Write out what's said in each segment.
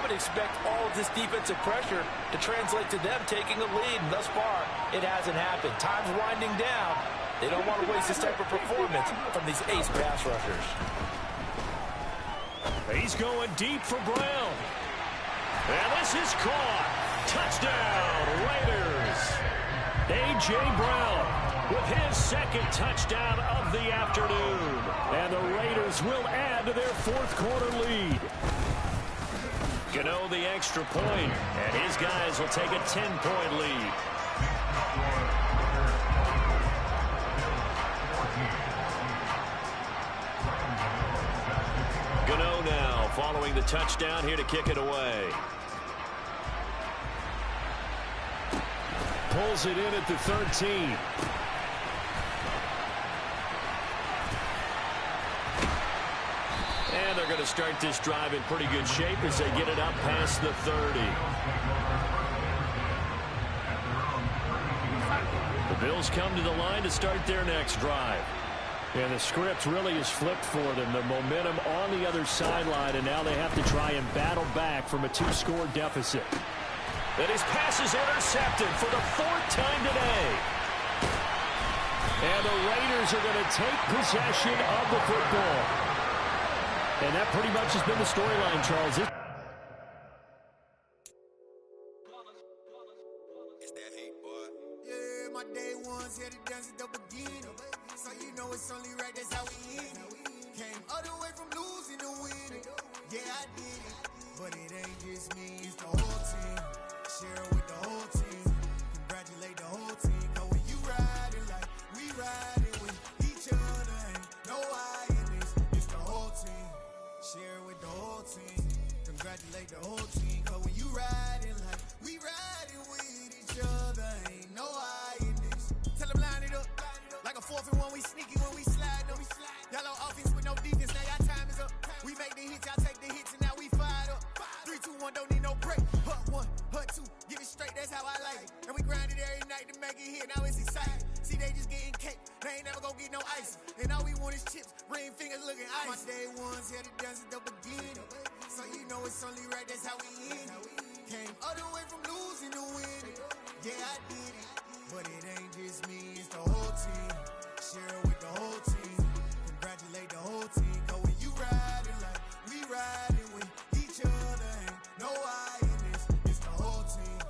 would expect all of this defensive pressure to translate to them taking a lead. And thus far, it hasn't happened. Time's winding down. They don't want to waste this type of performance from these ace pass rushers. He's going deep for Brown. And this is caught. Touchdown, Raiders. A.J. Brown with his second touchdown of the afternoon. And the Raiders will add to their fourth quarter lead. Gano the extra point, and his guys will take a 10-point lead. Gano now following the touchdown here to kick it away. Pulls it in at the 13. And they're going to start this drive in pretty good shape as they get it up past the 30. The Bills come to the line to start their next drive. And the script really is flipped for them. The momentum on the other sideline, and now they have to try and battle back from a 2-score deficit. And his pass is intercepted for the 4th time today. And the Raiders are going to take possession of the football. And that pretty much has been the storyline, Charles. It's that hate, boy. Yeah, my day ones here to dance at the beginning. So you know it's only right, that's how we end it. Came all the way from losing to winning. Yeah, I did it. But it ain't just me, it's the whole team. Share it with the whole team. Congratulate the whole team. Cause when you riding like we riding with each other, ain't no I in this. It's the whole team. Share it with the whole team. Congratulate the whole team. Cause when you riding like we riding with each other, ain't no I in this. Tell them line it up. Like a 4th and 1, we sneaky when we slide them. Y'all on offense with no defense, now y'all time is up. We make the hits, y'all take the hits, and now we fired up. 3, 2, 1, don't need no break. Hut 1, hut 2, give it straight, that's how I like it. And we grind it every night to make it hit, now it's exciting. See, they just getting cake, they ain't never gonna get no ice. And all we want is chips, ring fingers looking ice. My day ones here to dance at the beginning. So you know it's only right, that's how we end it. Came all the way from losing to winning. Yeah, I did it. But it ain't just me, it's the whole team. Share it with the whole team. Congratulate the whole team. Cause when you riding like we riding with each other, ain't no I in this. It's the whole team.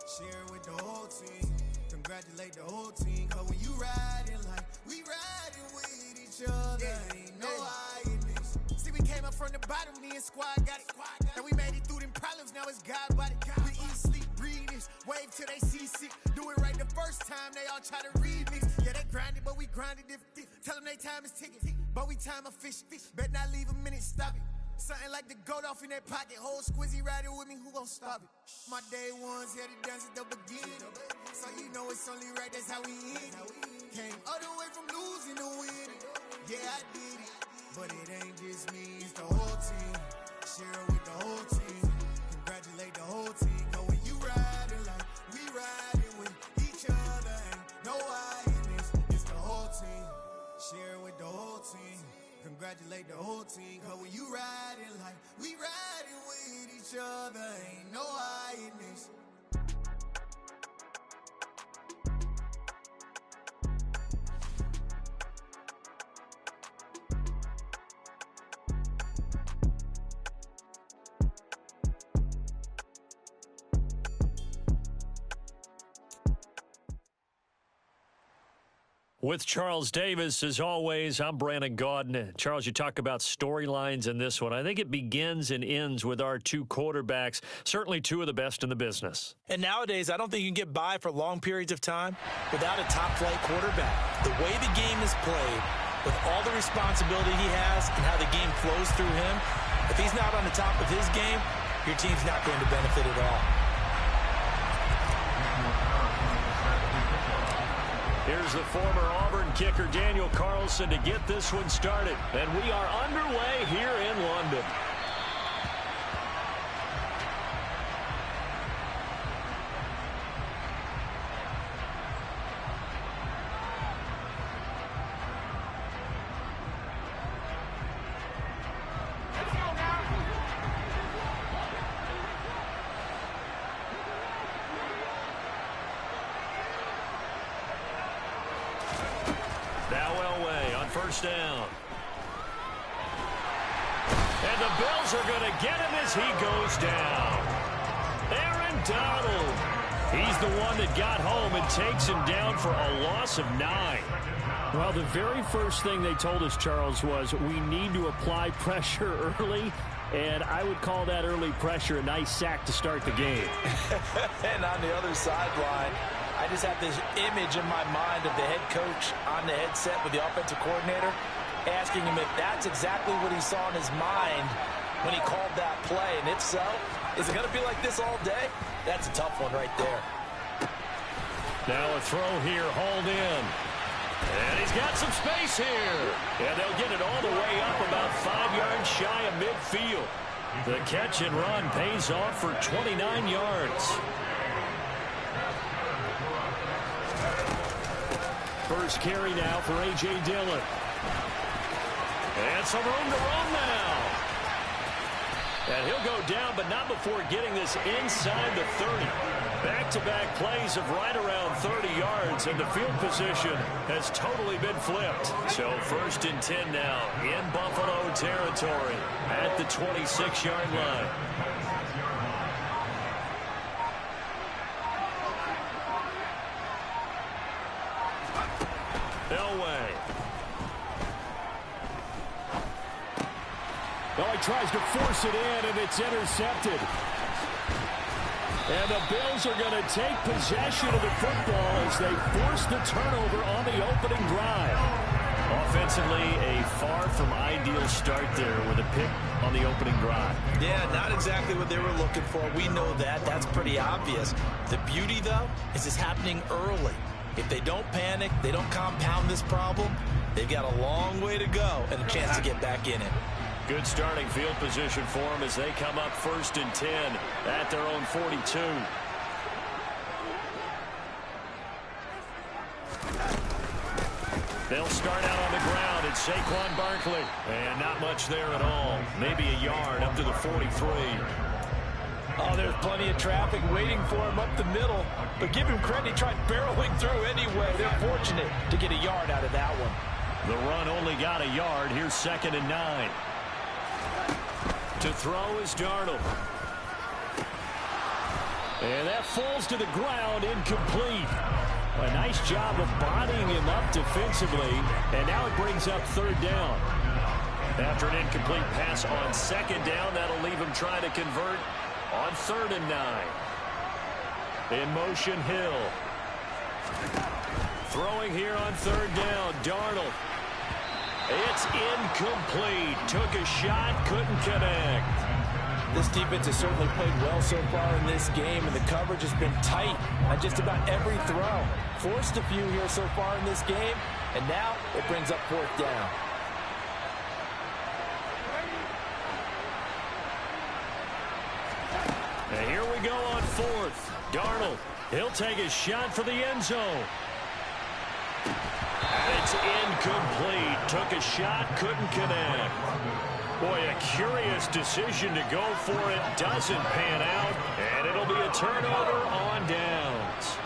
Share it with the whole team. Congratulate the whole team. Cause when you riding like we riding with each other, ain't no I in this. See, we came up from the bottom, me and squad got it. And we made it through them problems, now it's God body. We eat, sleep, breathe this. Wave till they see sick. Do it right the first time, they all try to remix. Yeah, they grinded, but we grinded different. Tell them they time is ticking, but we time a fish. Bet not leave a minute, stop it. Something like the goat off in their pocket. Whole squizzy riding with me, who gon' stop it? My day ones here to dance at the beginning. So you know it's only right, that's how we end it. Came all the way from losing to winning. Yeah, I did it. But it ain't just me, it's the whole team. Share it with the whole team. Congratulate the whole team. Cause when you riding like we riding with each other, ain't no I in this. It's the whole team. Share it with the whole team. Congratulate the whole team. Cause when you riding like we riding with each other, ain't no I in this. With Charles Davis, as always, I'm Brandon Gaudin. Charles, you talk about storylines in this one. I think it begins and ends with our 2 quarterbacks, certainly 2 of the best in the business. And nowadays, I don't think you can get by for long periods of time without a top-flight quarterback. The way the game is played, with all the responsibility he has and how the game flows through him, if he's not on the top of his game, your team's not going to benefit at all. Here's the former Auburn kicker, Daniel Carlson, to get this one started. And we are underway here in London. first down. And the Bills are going to get him as he goes down. Aaron Donald. He's the one that got home and takes him down for a loss of 9. Well, the very first thing they told us, Charles, was we need to apply pressure early. And I would call that early pressure a nice sack to start the game. And on the other sideline, I just have this image in my mind of the head coach on the headset with the offensive coordinator asking him if that's exactly what he saw in his mind when he called that play. And if so, is it going to be like this all day? That's a tough one right there. Now a throw here, hauled in. And he's got some space here. And they'll get it all the way up about 5 yards shy of midfield. The catch and run pays off for 29 yards. First carry now for A.J. Dillon. And some room to run now. And he'll go down, but not before getting this inside the 30. Back-to-back plays of right around 30 yards, and the field position has totally been flipped. So 1st and 10 now in Buffalo territory at the 26-yard line. Elway. Oh, he tries to force it in, and it's intercepted. And the Bills are going to take possession of the football as they force the turnover on the opening drive. Offensively, a far from ideal start there with a pick on the opening drive. Yeah, not exactly what they were looking for. We know that. That's pretty obvious. The beauty, though, is it's happening early. If they don't panic, they don't compound this problem, they've got a long way to go and a chance to get back in it. Good starting field position for them as they come up 1st and 10 at their own 42. They'll start out on the ground. It's Saquon Barkley. And not much there at all. Maybe a yard up to the 43. Oh, there's plenty of traffic waiting for him up the middle. But give him credit, he tried barreling through anyway. They're fortunate to get a yard out of that one. The run only got a yard. Here's 2nd and 9. To throw is Darnold. And that falls to the ground, incomplete. A nice job of bodying him up defensively. And now it brings up 3rd down. After an incomplete pass on 2nd down, that'll leave him trying to convert on 3rd and 9. In motion, Hill. Throwing here on 3rd down, Darnold. It's incomplete. Took a shot, couldn't connect. This defense has certainly played well so far in this game, and the coverage has been tight on just about every throw. Forced a few here so far in this game, and now it brings up 4th down. And here we go on 4th. Darnold, he'll take a shot for the end zone. And it's incomplete. Took a shot, couldn't connect. Boy, a curious decision to go for it. Doesn't pan out, and it'll be a turnover on downs.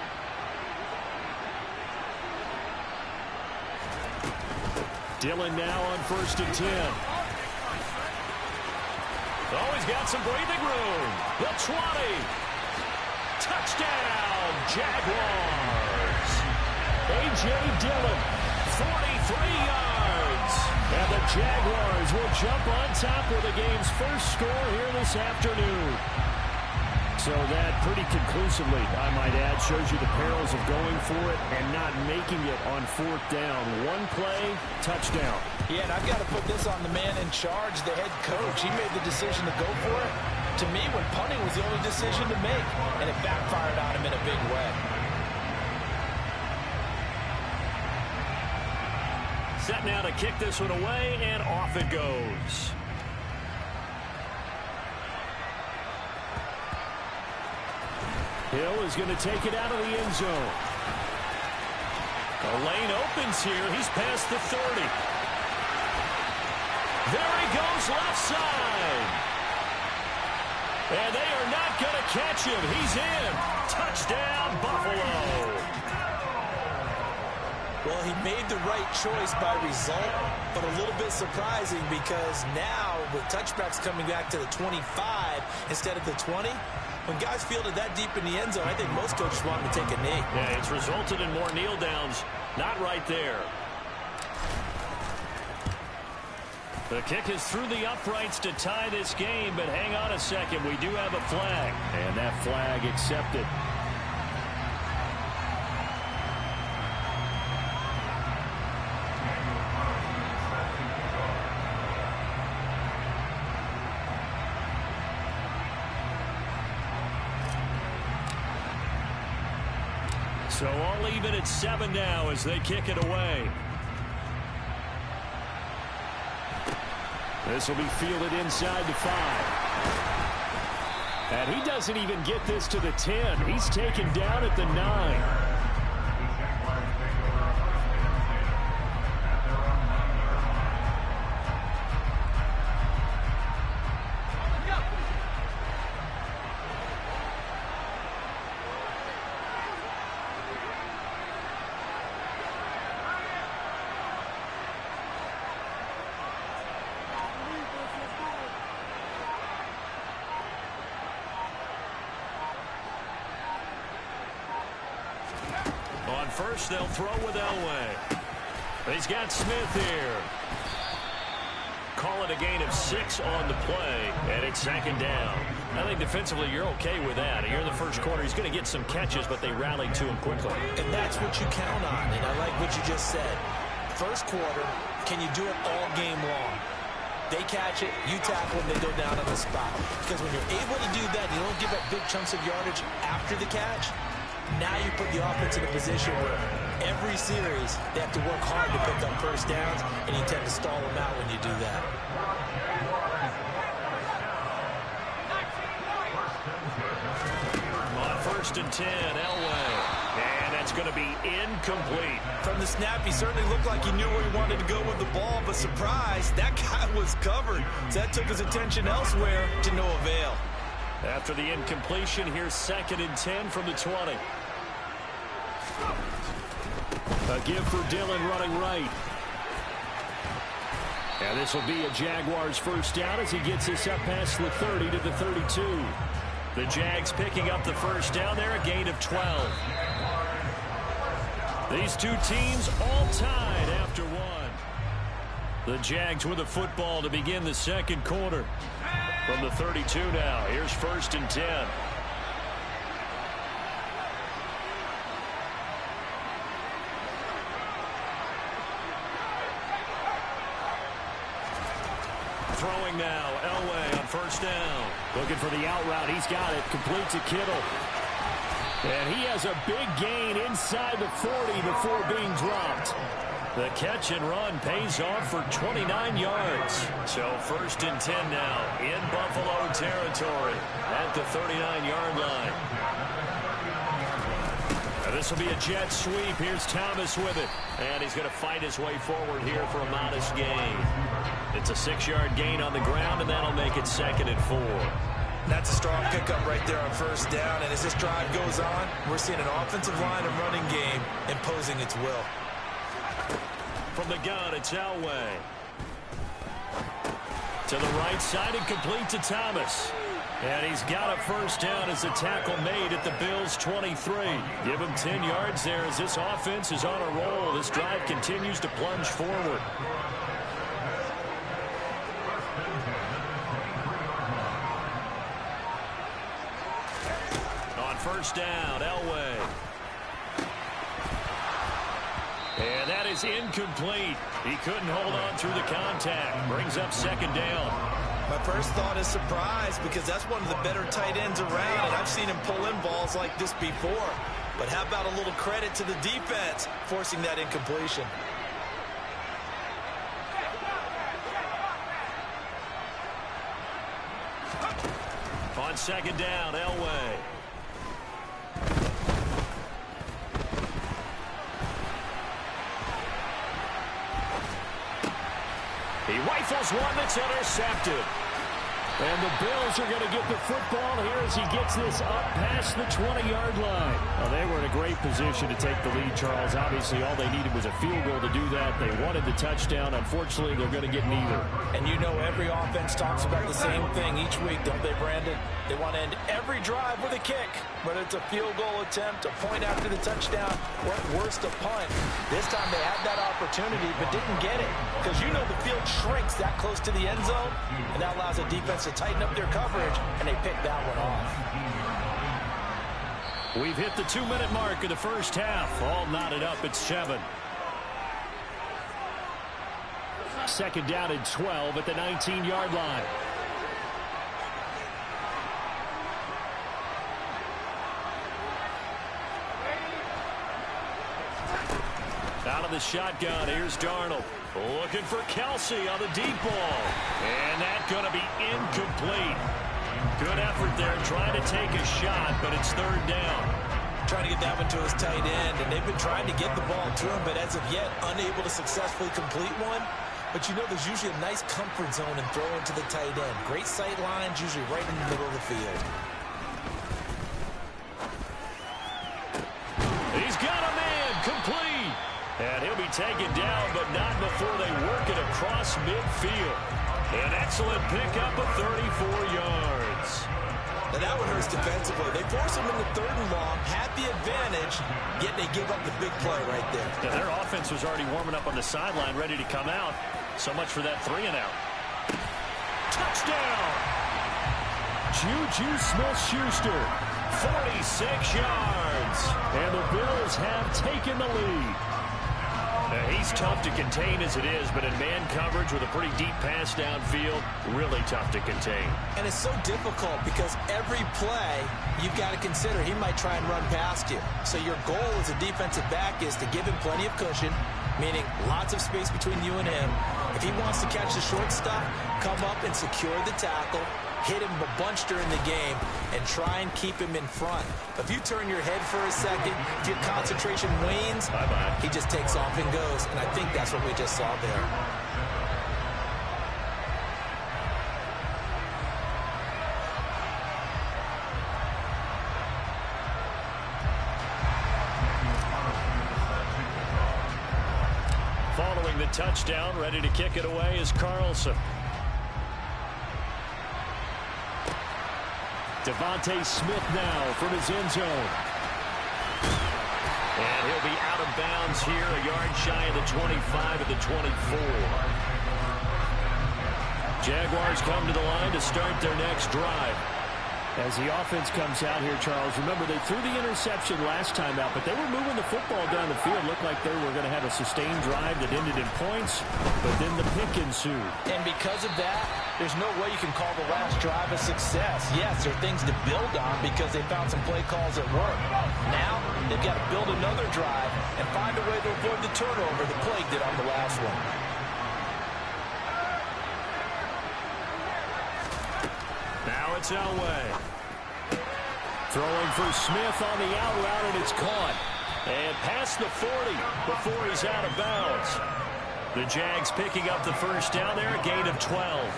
Dillon now on 1st and 10. Oh, he's got some breathing room. The 20. Touchdown, Jaguars. A.J. Dillon, 43 yards. And the Jaguars will jump on top with the game's first score here this afternoon. So that pretty conclusively, I might add, shows you the perils of going for it and not making it on 4th down. One play, touchdown. Yeah, and I've got to put this on the man in charge, the head coach. He made the decision to go for it. To me, when punting was the only decision to make, and it backfired on him in a big way. Set now to kick this one away, and off it goes. Hill is going to take it out of the end zone. The lane opens here. He's past the 30. There he goes left side. And they are not going to catch him. He's in. Touchdown, Buffalo. Well, he made the right choice by result, but a little bit surprising because now with touchbacks coming back to the 25 instead of the 20, when guys fielded that deep in the end zone, I think most coaches want him to take a knee. Yeah, it's resulted in more kneel downs. Not right there. The kick is through the uprights to tie this game, but hang on a second. We do have a flag. And that flag accepted. So all even at 7 now as they kick it away. This will be fielded inside the 5. And he doesn't even get this to the 10. He's taken down at the 9. On first, they'll throw with Elway. He's got Smith here. Call it a gain of 6 on the play, and it's 2nd down. I think defensively you're okay with that. Here in the first quarter, he's going to get some catches, but they rallied to him quickly. And that's what you count on, and I like what you just said. First quarter, can you do it all game long? They catch it, you tackle them, they go down on the spot. Because when you're able to do that, you don't give up big chunks of yardage after the catch. Now you put the offense in a position where every series they have to work hard to pick up first downs, and you tend to stall them out when you do that. On 1st and 10, Elway. And that's going to be incomplete. From the snap, he certainly looked like he knew where he wanted to go with the ball, but surprise, that guy was covered. So that took his attention elsewhere to no avail. After the incompletion, here's 2nd and 10 from the 20. A give for Dillon running right. And this will be a Jaguars first down as he gets this up past the 30 to the 32. The Jags picking up the first down there, a gain of 12. These two teams all tied after 1. The Jags with the football to begin the second quarter. From the 32 now, here's 1st and 10. Throwing now, Elway on 1st down. Looking for the out route. He's got it. Complete to Kittle. And he has a big gain inside the 40 before being dropped. The catch and run pays off for 29 yards. So 1st and 10 now in Buffalo territory at the 39-yard line. Now this will be a jet sweep. Here's Thomas with it. And he's going to fight his way forward here for a modest gain. It's a 6-yard gain on the ground, and that'll make it 2nd and 4. That's a strong pickup right there on 1st down. And as this drive goes on, we're seeing an offensive line and running game imposing its will. From the gun, it's Elway. To the right side and complete to Thomas. And he's got a first down as the tackle made at the Bills' 23. Give him 10 yards there as this offense is on a roll. This drive continues to plunge forward. On 1st down, Elway. And that is incomplete. He couldn't hold on through the contact. Brings up 2nd down. My first thought is surprise because that's one of the better tight ends around, and I've seen him pull in balls like this before. But how about a little credit to the defense forcing that incompletion? On 2nd down, Elway. He rifles one that's intercepted. And the Bills are going to get the football here as he gets this up past the 20-yard line. Well, they were in a great position to take the lead, Charles. Obviously, all they needed was a field goal to do that. They wanted the touchdown. Unfortunately, they're going to get neither. And you know every offense talks about the same thing each week, don't they, Brandon? They want to end every drive with a kick, whether it's a field goal attempt, a point after the touchdown, or at worst, a punt. This time they had that opportunity but didn't get it because you know the field shrinks that close to the end zone, and that allows the defense to tighten up their coverage, and they pick that one off. We've hit the 2-minute mark of the first half. All knotted up at 7. Second down and 12 at the 19-yard line. Out of the shotgun, here's Darnold. Looking for Kelsey on the deep ball. And that's going to be incomplete. Good effort there, trying to take a shot, but it's third down. Trying to get that one to his tight end, and they've been trying to get the ball to him, but as of yet, unable to successfully complete one. But you know there's usually a nice comfort zone and throw into the tight end. Great sight lines, usually right in the middle of the field. He's got a man, complete. And he'll be taken down, but not before they work it across midfield. An excellent pickup of 34 yards. Now that one hurts defensively. They force him into third and long, had the advantage, yet they give up the big play right there. Yeah, their offense was already warming up on the sideline, ready to come out. So much for that 3-and-out. Touchdown! Juju Smith-Schuster. 46 yards. And the Bills have taken the lead. He's tough to contain as it is, but in man coverage with a pretty deep pass downfield, really tough to contain. And it's so difficult because every play you've got to consider he might try and run past you. So your goal as a defensive back is to give him plenty of cushion, meaning lots of space between you and him. If he wants to catch the short stuff, come up and secure the tackle, hit him a bunch during the game, and try and keep him in front. If you turn your head for a second, if your concentration wanes, bye-bye. He just takes off and goes, and I think that's what we just saw there. Following the touchdown, ready to kick it away is Carlson. Devontae Smith now from his end zone. And he'll be out of bounds here, a yard shy of the 25 at the 24. Jaguars come to the line to start their next drive. As the offense comes out here, Charles, remember they threw the interception last time out, but they were moving the football down the field. Looked like they were going to have a sustained drive that ended in points, but then the pick ensued. And because of that, there's no way you can call the last drive a success. Yes, there are things to build on because they found some play calls that work. Now, they've got to build another drive and find a way to avoid the turnover the plague did on the last one. Now it's Elway. Throwing for Smith on the out route, and it's caught. And past the 40 before he's out of bounds. The Jags picking up the first down there, a gain of 12.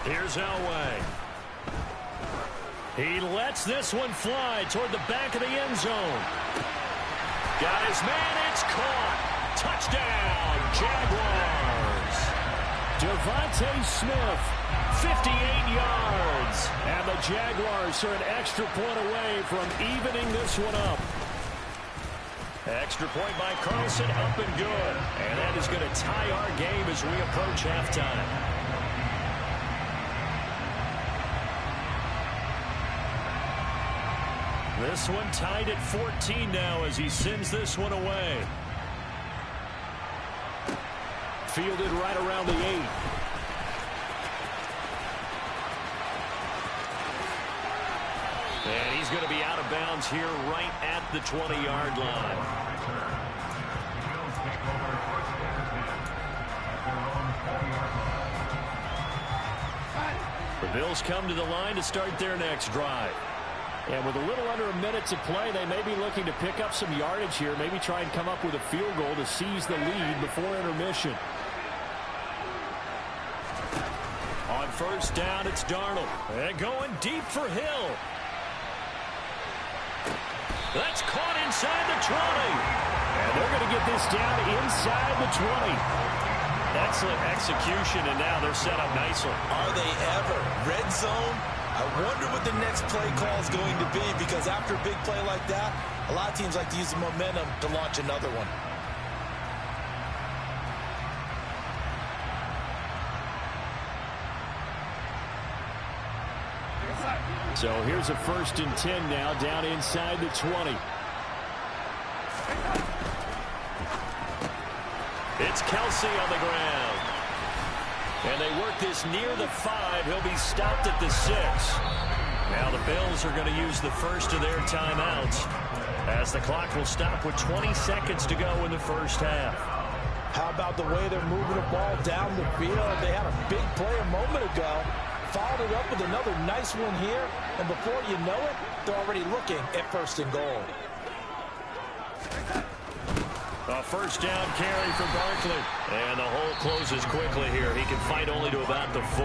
Here's Elway. He lets this one fly toward the back of the end zone. Got his man, it's caught. Touchdown, Jaguars. Devontae Smith, 58 yards. And the Jaguars are an extra point away from evening this one up. Extra point by Carlson, up and good. And that is going to tie our game as we approach halftime. This one tied at 14 now as he sends this one away. Fielded right around the 8. And he's going to be out of bounds here right at the 20-yard line. The Bills come to the line to start their next drive. And with a little under a minute to play, they may be looking to pick up some yardage here, maybe try and come up with a field goal to seize the lead before intermission. On first down, it's Darnold. And going deep for Hill. That's caught inside the 20. And they're going to get this down inside the 20. Excellent execution, and now they're set up nicely. Are they ever? Red zone? I wonder what the next play call is going to be, because after a big play like that, a lot of teams like to use the momentum to launch another one. So here's a 1st and 10 now, down inside the 20. It's Kelsey on the ground. And they work this near the 5. He'll be stopped at the 6. Now the Bills are going to use the first of their timeouts, as the clock will stop with 20 seconds to go in the first half. How about the way they're moving the ball down the field? They had a big play a moment ago, followed it up with another nice one here, and before you know it, they're already looking at 1st and goal. A first down carry for Barkley. And the hole closes quickly here. He can fight only to about the 4.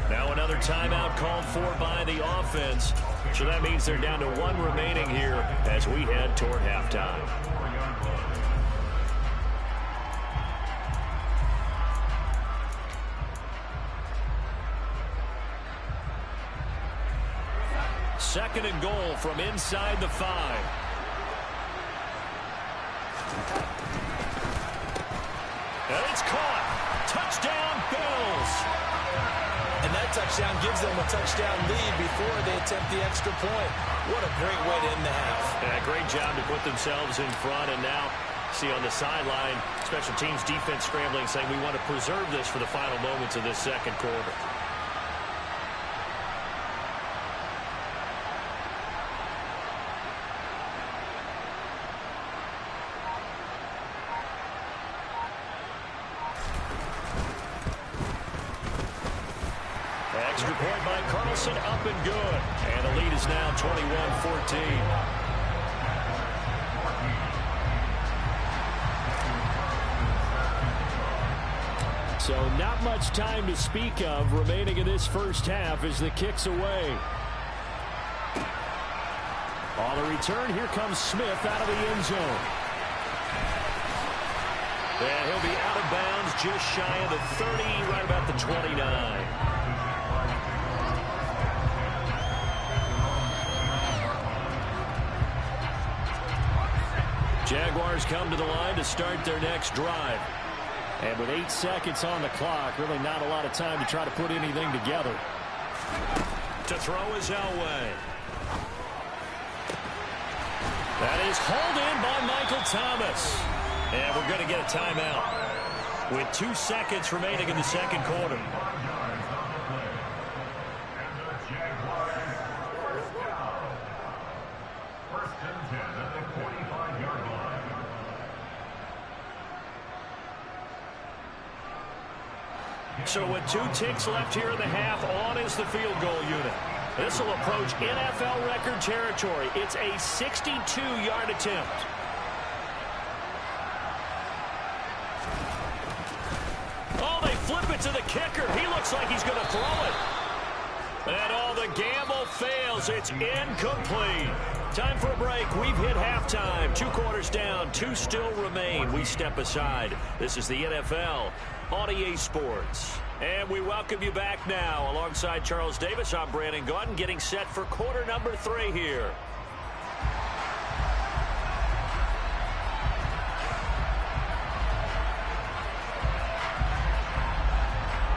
Now another timeout called for by the offense. So that means they're down to 1 remaining here as we head toward halftime. Second and goal from inside the 5. And it's caught. Touchdown, Bills. And that touchdown gives them a touchdown lead before they attempt the extra point. What a great way to end the half. Yeah, great job to put themselves in front. And now, see on the sideline, special teams defense scrambling, saying we want to preserve this for the final moments of this second quarter. Extra point by Carlson, up and good. And the lead is now 21-14. So not much time to speak of remaining in this first half as the kick's away. On the return, here comes Smith out of the end zone. And he'll be out of bounds just shy of the 30, right about the 29. Jaguars come to the line to start their next drive. And with 8 seconds on the clock, really not a lot of time to try to put anything together. To throw is Elway. That is hauled in by Michael Thomas. And we're going to get a timeout with 2 seconds remaining in the second quarter. So with 2 ticks left here in the half, on is the field goal unit. This will approach NFL record territory. It's a 62-yard attempt. Oh, they flip it to the kicker. He looks like he's going to throw it. And all the gamble fails. It's incomplete. Time for a break. We've hit halftime. 2 quarters down. 2 still remain. We step aside. This is the NFL on EA Sports. And we welcome you back now. Alongside Charles Davis, I'm Brandon Gaudin, getting set for quarter number 3 here.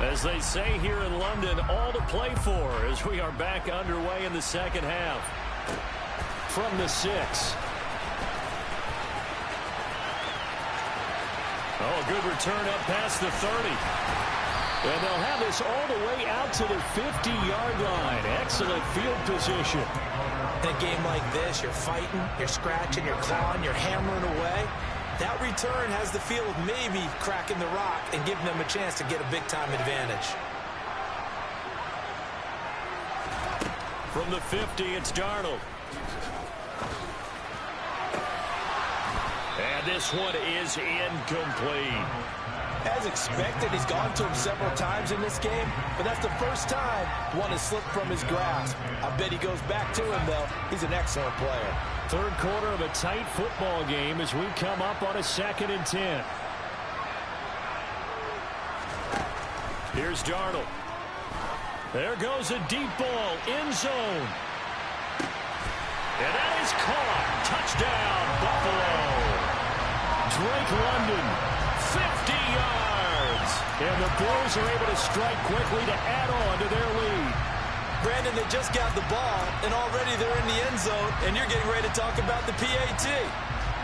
As they say here in London, all to play for as we are back underway in the second half. From the 6. Oh, a good return up past the 30. And they'll have this all the way out to the 50-yard line. Excellent field position. In a game like this, you're fighting, you're scratching, you're clawing, you're hammering away. That return has the feel of maybe cracking the rock and giving them a chance to get a big-time advantage. From the 50, it's Darnold. And this one is incomplete. As expected, he's gone to him several times in this game, but that's the first time one has slipped from his grasp. I bet he goes back to him, though. He's an excellent player. Third quarter of a tight football game as we come up on a 2nd and 10. Here's Darnold. There goes a deep ball, end zone. And that is caught. Touchdown, Buffalo. Drake London, 50 yards. and the Bills are able to strike quickly to add on to their lead. Brandon, they just got the ball, and already they're in the end zone, and you're getting ready to talk about the PAT.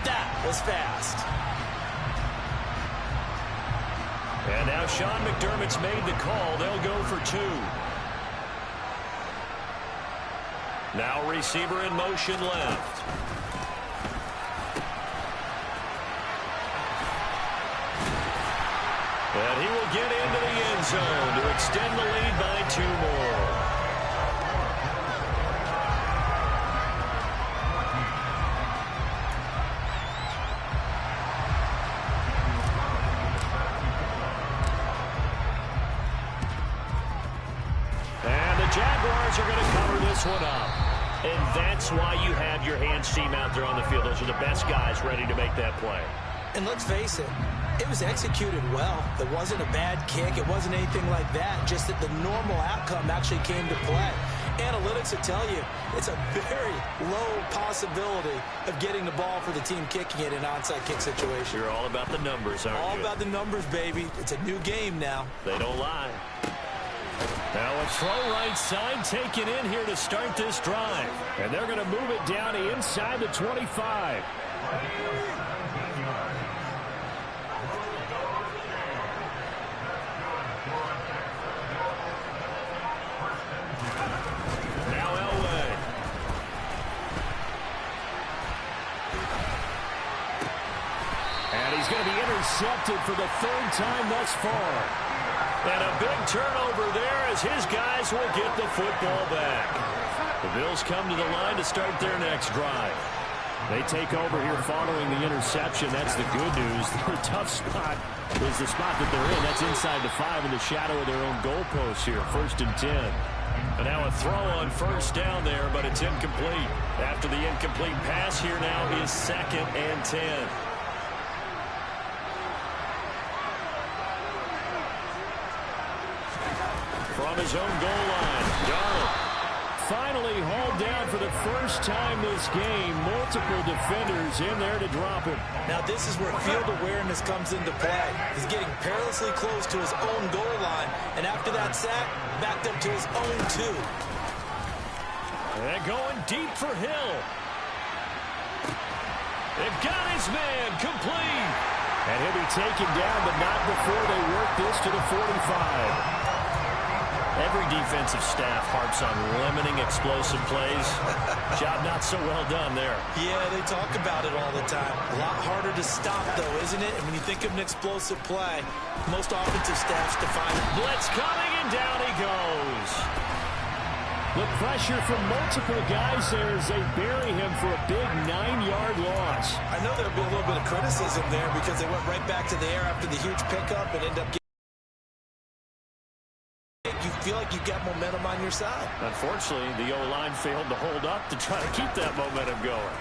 That was fast. And now Sean McDermott's made the call. They'll go for 2. Now receiver in motion left. And he will get into the end zone to extend the lead by 2 more. Jaguars are going to cover this one up. And that's why you have your hands team out there on the field. Those are the best guys ready to make that play. And let's face it, it was executed well. It wasn't a bad kick. It wasn't anything like that. Just that the normal outcome actually came to play. Analytics will tell you it's a very low possibility of getting the ball for the team kicking it in an onside kick situation. You're all about the numbers, aren't you? All about the numbers, baby. It's a new game now. They don't lie. Now a throw right side taken in here to start this drive. And they're going to move it down inside the 25. Now Elway. And he's going to be intercepted for the 3rd time thus far. And a big turnover there as his guys will get the football back. The Bills come to the line to start their next drive. They take over here following the interception. That's the good news. Their tough spot is the spot that they're in. That's inside the 5 in the shadow of their own goalpost here. 1st and 10. And now a throw on 1st down there, but it's incomplete. After the incomplete pass, here now is 2nd and 10. From his own goal line, Darnold. Finally hauled down for the first time this game. Multiple defenders in there to drop him. Now this is where field awareness comes into play. He's getting perilously close to his own goal line, and after that sack, backed up to his own 2. And going deep for Hill. They've got his man complete. And he'll be taken down, but not before they work this to the 45. Every defensive staff harps on limiting explosive plays. Job not so well done there. Yeah, they talk about it all the time. A lot harder to stop, though, isn't it? And when you think of an explosive play, most offensive staffs define it. Blitz coming, and down he goes. The pressure from multiple guys there as they bury him for a big 9-yard loss. I know there'll be a little bit of criticism there because they went right back to the air after the huge pickup and ended up getting. You feel like you've got momentum on your side. Unfortunately, the O-line failed to hold up to try to keep that momentum going.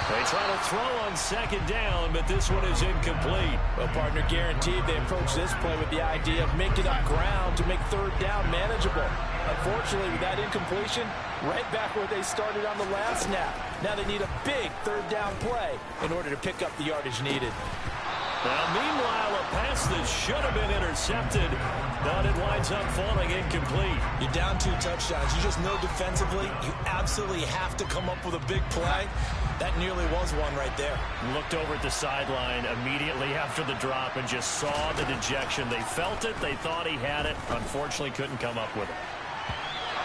They try to throw on 2nd down, but this one is incomplete. Well, partner, guaranteed they approach this play with the idea of making up ground to make 3rd down manageable. Unfortunately, with that incompletion, right back where they started on the last snap. Now they need a big 3rd down play in order to pick up the yardage needed. Now, meanwhile, a pass that should have been intercepted, but it winds up falling incomplete. You're down 2 touchdowns. You just know defensively you absolutely have to come up with a big play. That nearly was one right there. Looked over at the sideline immediately after the drop and just saw the dejection. They felt it. They thought he had it. Unfortunately, couldn't come up with it.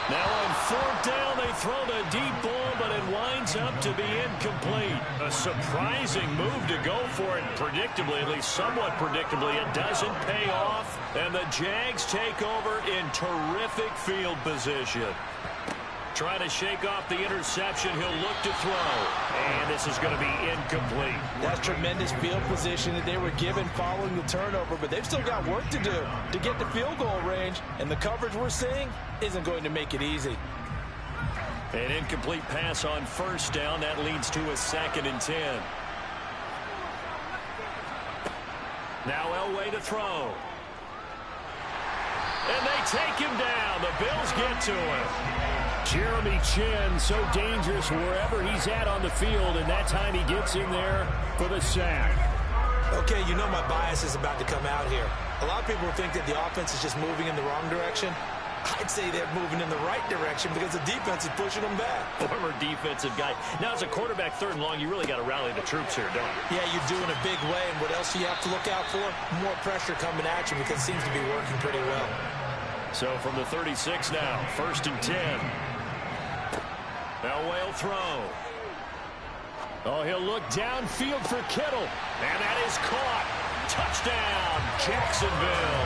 Now on 4th down, they throw the deep ball, but it winds up to be incomplete. A surprising move to go for it. Predictably, at least somewhat predictably, it doesn't pay off. And the Jags take over in terrific field position. Trying to shake off the interception. He'll look to throw. And this is going to be incomplete. That's tremendous field position that they were given following the turnover, but they've still got work to do to get to field goal range, and the coverage we're seeing isn't going to make it easy. An incomplete pass on first down. That leads to a 2nd and 10. Now Elway to throw. And they take him down. The Bills get to him. Jeremy Chinn, so dangerous wherever he's at on the field, and that time he gets in there for the sack. Okay, you know my bias is about to come out here. A lot of people think that the offense is just moving in the wrong direction. I'd say they're moving in the right direction because the defense is pushing them back. Former defensive guy. Now, as a quarterback, 3rd and long, you really got to rally the troops here, don't you? Yeah, you're doing a big way, and what else do you have to look out for? More pressure coming at you because it seems to be working pretty well. So from the 36 now, 1st and 10. Elway will throw. Oh, he'll look downfield for Kittle. And that is caught. Touchdown, Jacksonville.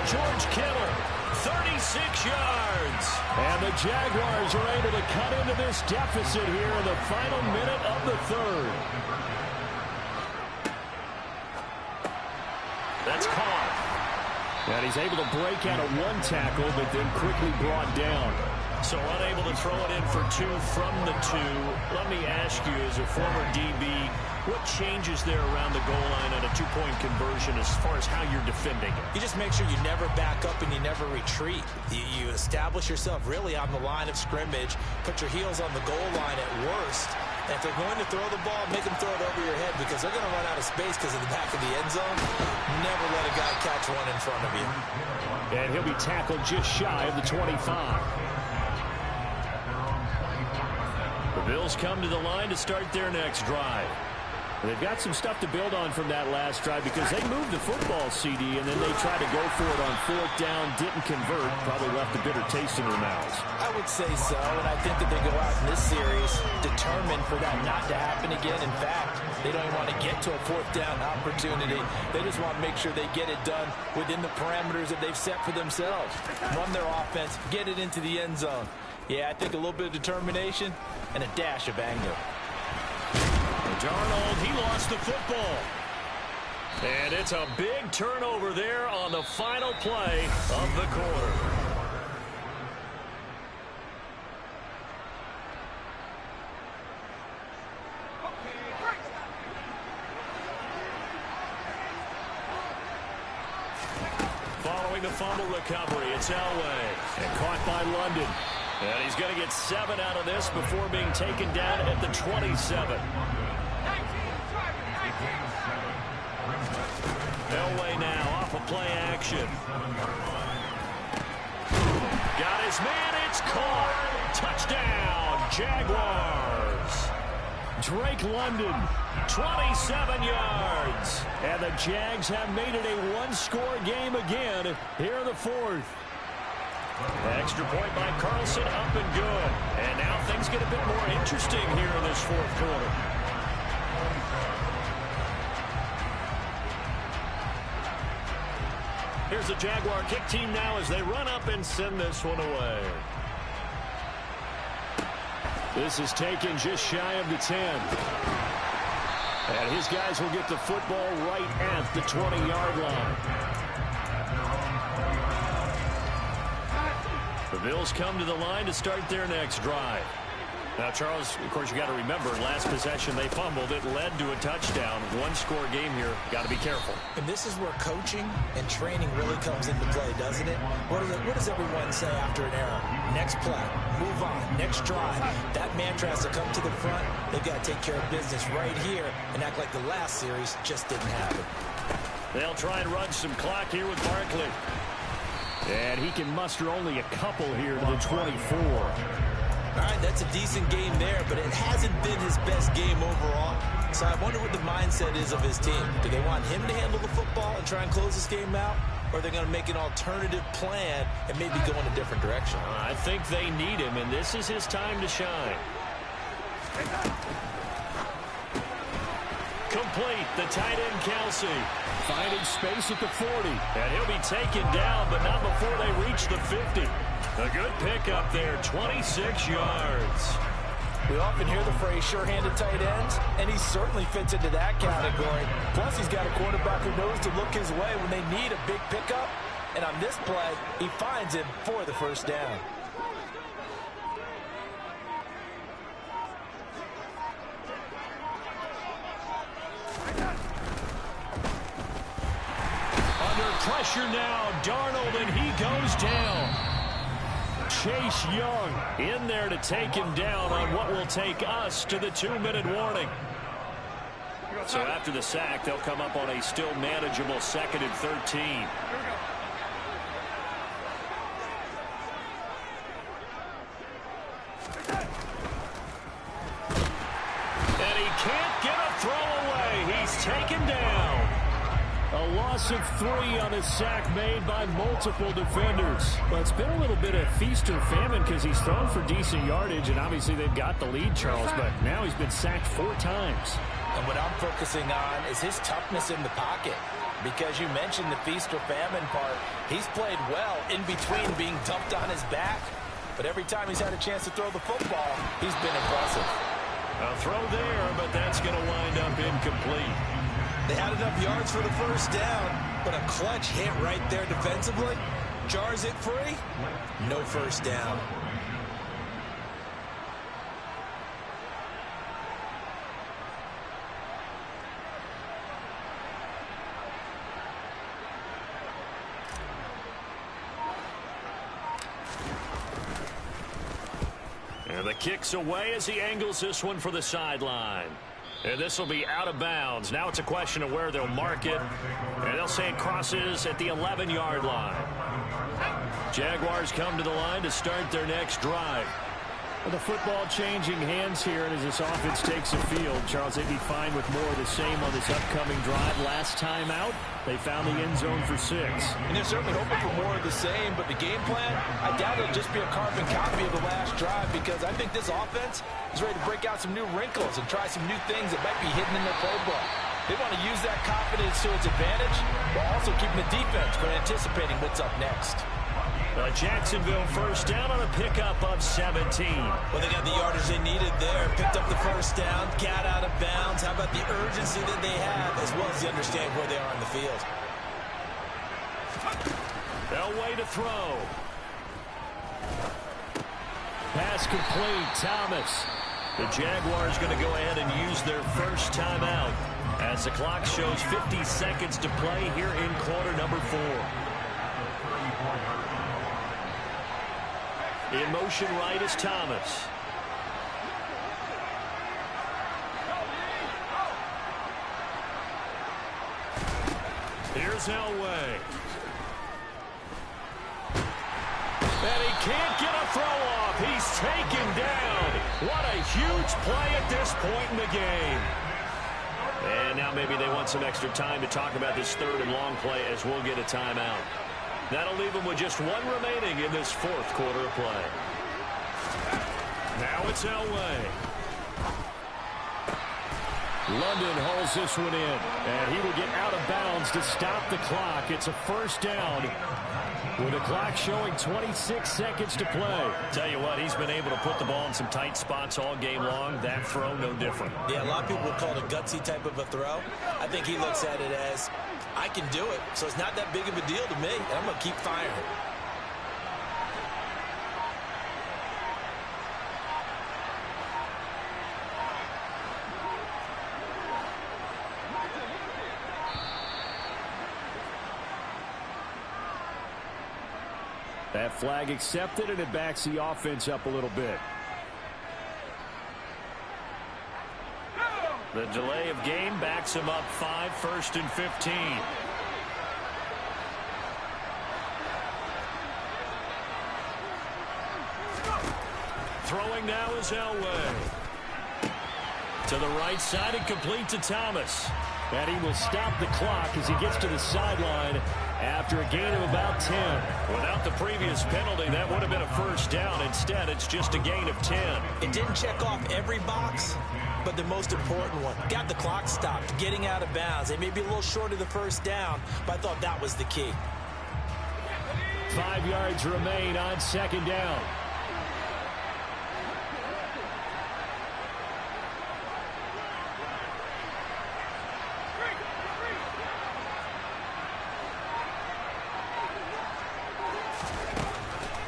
George Kittle, 36 yards. And the Jaguars are able to cut into this deficit here in the final minute of the 3rd. That's caught. And he's able to break out of 1 tackle, but then quickly brought down. So unable to throw it in for 2 from the 2. Let me ask you, as a former DB, what changes there around the goal line on a 2-point conversion as far as how you're defending it? You just make sure you never back up and you never retreat. You establish yourself really on the line of scrimmage, put your heels on the goal line at worst. And if they're going to throw the ball, make them throw it over your head because they're going to run out of space because of the back of the end zone. Never let a guy catch one in front of you. And he'll be tackled just shy of the 25. The Bills come to the line to start their next drive. They've got some stuff to build on from that last drive because they moved the football, CD, and then they tried to go for it on 4th down, didn't convert, probably left a bitter taste in their mouths. I would say so, and I think that they go out in this series determined for that not to happen again. In fact, they don't even want to get to a 4th down opportunity. They just want to make sure they get it done within the parameters that they've set for themselves. Run their offense, get it into the end zone. Yeah, I think a little bit of determination and a dash of anger. Darnold, he lost the football. And it's a big turnover there on the final play of the quarter. Following the fumble recovery, it's Elway. And caught by London. And he's going to get 7 out of this before being taken down at the 27. Elway now off of play action. Got his man, it's caught. Touchdown, Jaguars. Drake London, 27 yards. And the Jags have made it a 1-score game again here in the 4th. Extra point by Carlson, up and good. And now things get a bit more interesting here in this 4th quarter. Here's the Jaguar kick team now as they run up and send this one away. This is taken just shy of the 10. And his guys will get the football right at the 20-yard line. The Bills come to the line to start their next drive. Now, Charles, of course, you got to remember, last possession they fumbled. It led to a touchdown. 1-score game here. Got to be careful. And this is where coaching and training really comes into play, doesn't it? What does everyone say after an error? Next play, move on, next drive. That mantra has to come to the front. They've got to take care of business right here and act like the last series just didn't happen. They'll try and run some clock here with Barkley. And he can muster only a couple here to the 24. All right, that's a decent game there, but it hasn't been his best game overall. So I wonder what the mindset is of his team. Do they want him to handle the football and try and close this game out? Or are they going to make an alternative plan and maybe go in a different direction? I think they need him, and this is his time to shine. Complete. The tight end, Kelsey. Finding space at the 40. And he'll be taken down, but not before they reach the 50. A good pickup there, 26 yards. We often hear the phrase sure-handed tight ends, and he certainly fits into that category. Plus, he's got a quarterback who knows to look his way when they need a big pickup. And on this play, he finds him for the first down. Under pressure now, Darnold, and he goes down. Chase Young in there to take him down on what will take us to the 2-minute warning. So after the sack, they'll come up on a still manageable 2nd and 13. And he can't get a throw away. He's taken down. A loss of 3 on a sack made by multiple defenders. Well, it's been a little bit of feast or famine because he's thrown for decent yardage, and obviously they've got the lead, Charles, but now he's been sacked 4 times. And what I'm focusing on is his toughness in the pocket. Because you mentioned the feast or famine part, he's played well in between being dumped on his back. But every time he's had a chance to throw the football, he's been impressive. A throw there, but that's going to wind up incomplete. They had enough yards for the first down, but a clutch hit right there defensively jars it free. No first down. And the kick's away as he angles this one for the sideline. And this will be out of bounds. Now it's a question of where they'll mark it. And they'll say it crosses at the 11-yard line. Jaguars come to the line to start their next drive. Well, the football changing hands here, and as this offense takes the field, Charles, they'd be fine with more of the same on this upcoming drive. Last time out, they found the end zone for 6. And they're certainly hoping for more of the same, but the game plan, I doubt it'll just be a carbon copy of the last drive, because I think this offense is ready to break out some new wrinkles and try some new things that might be hidden in their playbook. They want to use that confidence to its advantage, while also keeping the defense from anticipating what's up next. Jacksonville first down on a pickup of 17. Well, they got the yardage they needed there. Picked up the first down, got out of bounds. How about the urgency that they have, as well as the understanding where they are on the field? Elway to throw. Pass complete, Thomas. The Jaguars going to go ahead and use their first timeout as the clock shows 50 seconds to play here in quarter number 4. In motion right is Thomas. Here's Elway. And he can't get a throw off. He's taken down. What a huge play at this point in the game. And now maybe they want some extra time to talk about this third and long play as we'll get a timeout. That'll leave them with just 1 remaining in this 4th quarter of play. Now it's Elway. London hauls this one in, and he will get out of bounds to stop the clock. It's a first down with the clock showing 26 seconds to play. Tell you what, he's been able to put the ball in some tight spots all game long. That throw, no different. Yeah, a lot of people would call it a gutsy type of a throw. I think he looks at it as, I can do it, so it's not that big of a deal to me, and I'm going to keep firing. That flag accepted, and it backs the offense up a little bit. The delay of game backs him up 5, 1st and 15. Throwing now is Elway. To the right side and complete to Thomas. And he will stop the clock as he gets to the sideline after a gain of about 10. Without the previous penalty, that would have been a first down. Instead, it's just a gain of 10. It didn't check off every box, but the most important one. Got the clock stopped, getting out of bounds. They may be a little short of the first down, but I thought that was the key. 5 yards remain on second down.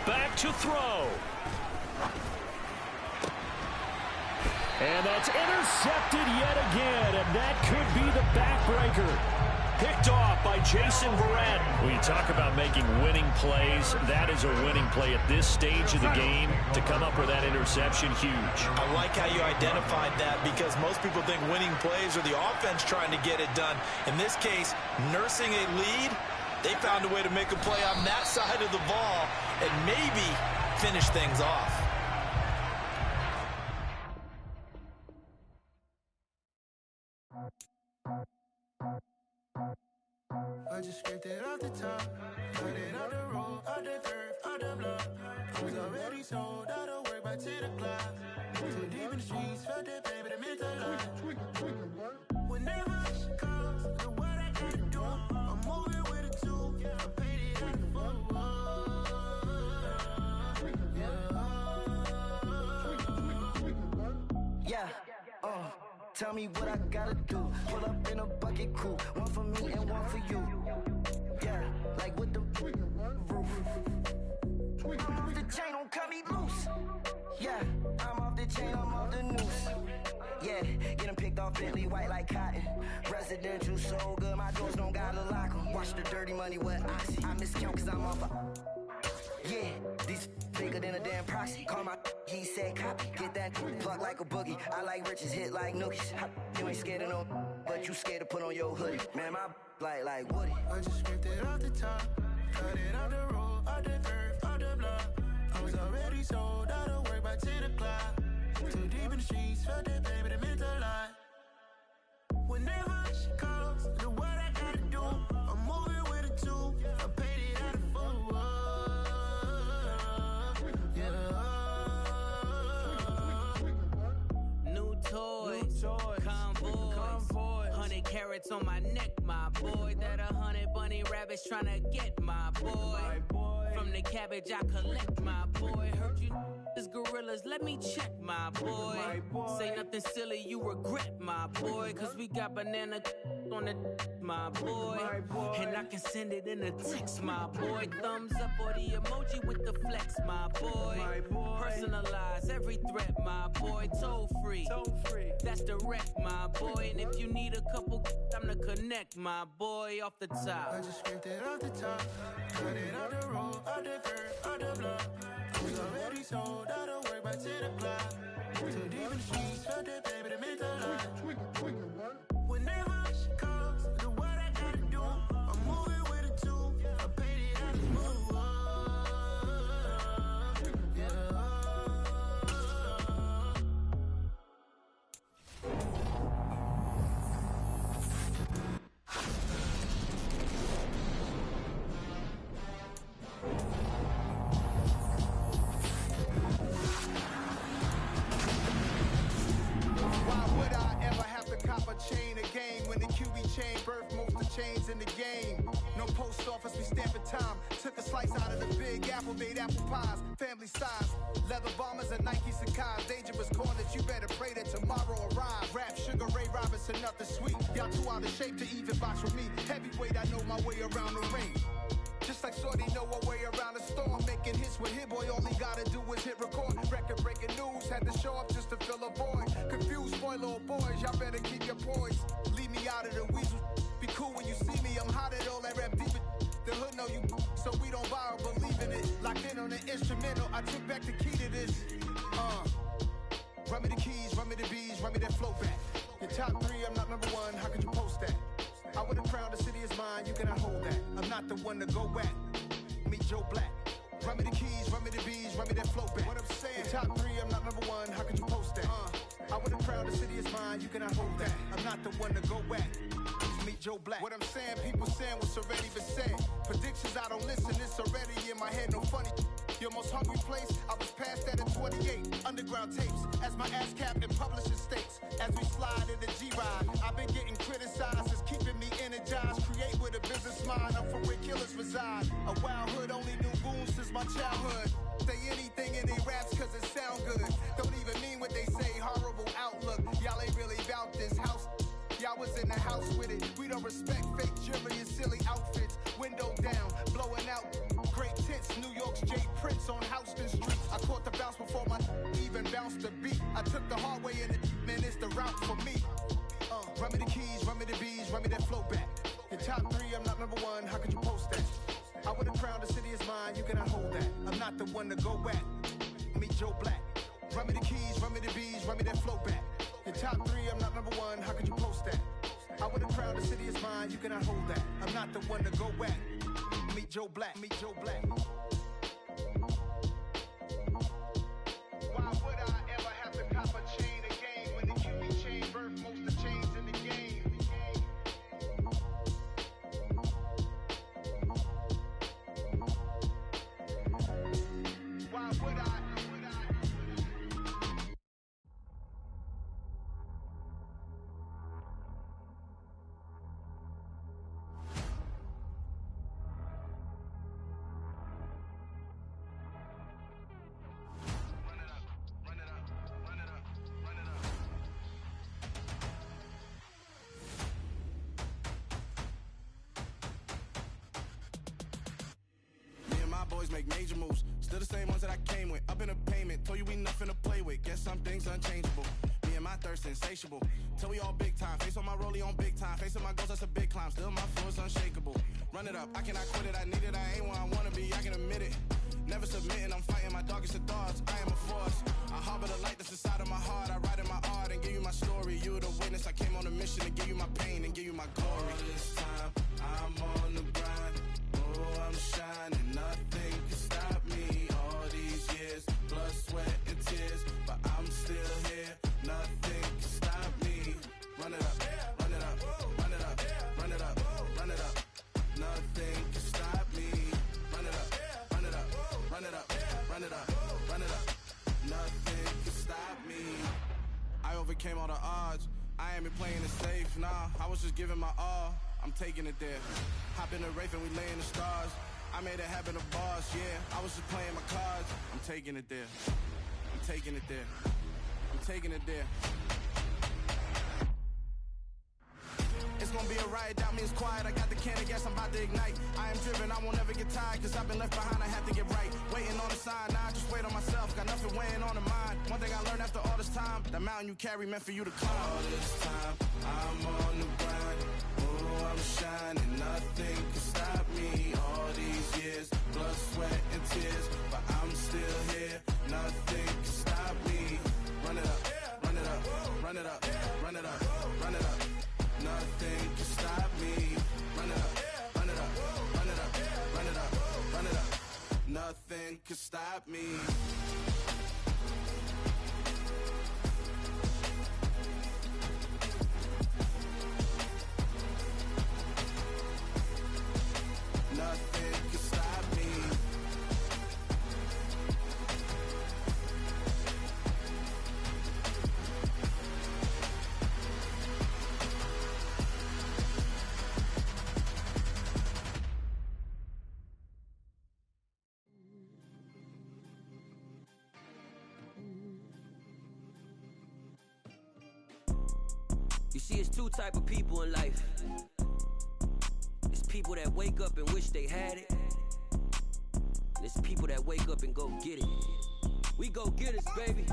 Back to throw. And that's intercepted yet again, and that could be the backbreaker. Picked off by Jason Verrett. When you talk about making winning plays, that is a winning play at this stage of the game. To come up with that interception, huge. I like how you identified that, because most people think winning plays are the offense trying to get it done. In this case, nursing a lead, they found a way to make a play on that side of the ball and maybe finish things off. I just scraped it off the top, cut it out the road, out the curve, out the block. I was already sold, out of work by 10 o'clock. Too deep in the streets, felt that baby, the mental lie. Whenever she calls, the what I gotta do, I'm moving with a two, I paid it out the phone. Yeah, tell me what I gotta do. Pull up in a bucket crew, one for me and one for you. Yeah, like with the roof. I'm off the chain, don't cut me loose. Yeah, I'm off the chain, I'm off the noose. Yeah, get them picked off Bentley, white like cotton. Residential so good, my doors don't gotta lock 'em. Watch the dirty money with Oxy. I miscount cause I'm off a... Yeah, these bigger than a damn proxy. Call my he said copy. Get that plug like a boogie. I like riches, hit like nookies. You ain't scared of no, but you scared to put on your hoodie. Man, my like Woody. I just scraped it off the top, cut it out the road, out the curve, out the block. I was already sold, out of work by 10 o'clock. Too deep in the streets, felt that baby, the mental lie. Whenever she calls, the what I gotta do, I'm moving with a two, I paid it out of phone. New toys, convoy, 100 carats on my neck, my boy. That 100 bunny rabbits tryna get my boy. From the cabbage I collect, my boy. Heard you is gorillas, let me check, my boy. Say nothing silly, you regret, my boy. Cause we got banana on the my boy. And I can send it in a text, my boy. Thumbs up or the emoji with the flex, my boy. Personalize every threat, my boy. Toll free, that's direct, my boy. And if you need a couple, I'm to connect, my boy, off the top. I just scraped it off the top, cut it out the road, out the curve, out the block. I was already sold, out of work by 10 o'clock. Too deep in the streets, felt that baby, the mental lie. Whenever she calls, the what I gotta do, I'm moving with a two, I paid it out the phone. Chain a game when the QB chain birthed most of chains in the game. No post office, we stamping time. Took a slice out of the big apple, made apple pies, family size. Leather bombers and Nike Sakai's. Dangerous corners, you better pray that tomorrow arrive. Rap, Sugar Ray Robinson, nothing sweet. Y'all too out of shape to even box with me. Heavyweight, I know my way around the ring. Just like Shorty know her way around the storm. Making hits with Hit Boy, all he gotta do is hit record. Record breaking news, had to show up just to fill a void. Confused, spoiled little boys, y'all better keep your poise. Leave me out of the weasel. Be cool when you see me, I'm hot at all that rap deep. The hood know you, so we don't borrow, believe in it. Locked in on the instrumental, I took back the key to this. Run me the keys, run me the bees, run me that flow back. Your top three, I'm not number one, how could you post that? I would've crowned the city is mine, you cannot hold that. I'm not the one to go back. Meet Joe Black. Run me the keys, run me the bees, run me that flow back. What I'm saying, top three, I'm not number one, how could you post that? I would've crowned the city is mine, you cannot hold that. I'm not the one to go back. Meet Joe Black. What I'm saying, people saying what's already been said. Predictions, I don't listen, it's already in my head, no funny. Your most hungry place, I was past that at 28. Underground tapes, as my ass cap in publishing states. As G-Ride. I've been getting criticized, it's keeping me energized. Create with a business mind, I'm from where killers reside. A wild hood, only knew goons since my childhood. Say anything in they raps cause it sound good. Don't even mean what they say, horrible outlook. Y'all ain't really about this house. Y'all was in the house with it. We don't respect fake jewelry and silly outfits. Window down, blowing out great tits. New York's Jay Prince on Houston Street. I caught the bounce before my even bounced the beat. I took the hard way in it, man, it's the route for me. Run me the keys, run me the bees, run me that flow back. In top 3, I'm not number 1, how could you post that? I would've crowned the city is mine, you cannot hold that. I'm not the one to go back. Meet Joe Black. Run me the keys, run me the bees, run me that flow back. In top 3, I'm not number 1, how could you post that? I would've crowned the city is mine, you cannot hold that. I'm not the one to go back. Meet Joe Black, meet Joe Black. Why would I ever have to cop a chain again when the QB chain birthed most of the chains in the game? Why would I? Boys make major moves, still the same ones that I came with. Up in a payment, told you we nothing to play with. Guess some things unchangeable. Me and my thirst insatiable. Till we all big time. Face on my rollie on big time. Facing my goals, that's a big climb. Still my flow is unshakable. Run it up, I cannot quit it. I need it, I ain't where I wanna be. I can admit it. Never submitting, I'm fighting my darkest of thoughts. I am a force. I harbor the light that's inside of my heart. I write in my art and give you my story. You the witness. I came on a mission to give you my pain and give you my glory. All this time, I'm on the grind. Oh, I'm shining. Nothing can stop me. All these years, blood, sweat, and tears. But I'm still here. Nothing can stop me. Run it up, run it up, run it up, run it up, run it up. Nothing can stop me. Run it up, run it up, run it up, run it up, run it up. Nothing can stop me. I overcame all the odds. I ain't been playing it safe, nah. I was just giving my all. I'm taking it there. Hop in the Wraith and we lay in the stars. I made it happen to bars, yeah. I was just playing my cards. I'm taking it there. I'm taking it there. I'm taking it there. It's gonna be a riot, doubt me it's quiet. I got the can of gas, I'm about to ignite. I am driven, I won't ever get tired, cause I've been left behind, I have to get right. Waiting on the sign, now I just wait on myself. Got nothing weighing on the mind. One thing I learned after all this time, the mountain you carry meant for you to climb. All this time, I'm on the grind. Oh, I'm shining, nothing can stop me. All these years, blood, sweat, and tears. But I'm still here, nothing can stop me. Run it up, run it up, run it up, run it up, run it up. Nothing can stop me. Run it up, run it up, run it up, run it up, run it up. Nothing can stop me. Nothing can stop me. You see, it's two type of people in life. It's people that wake up and wish they had it. And it's people that wake up and go get it. We go get it, baby.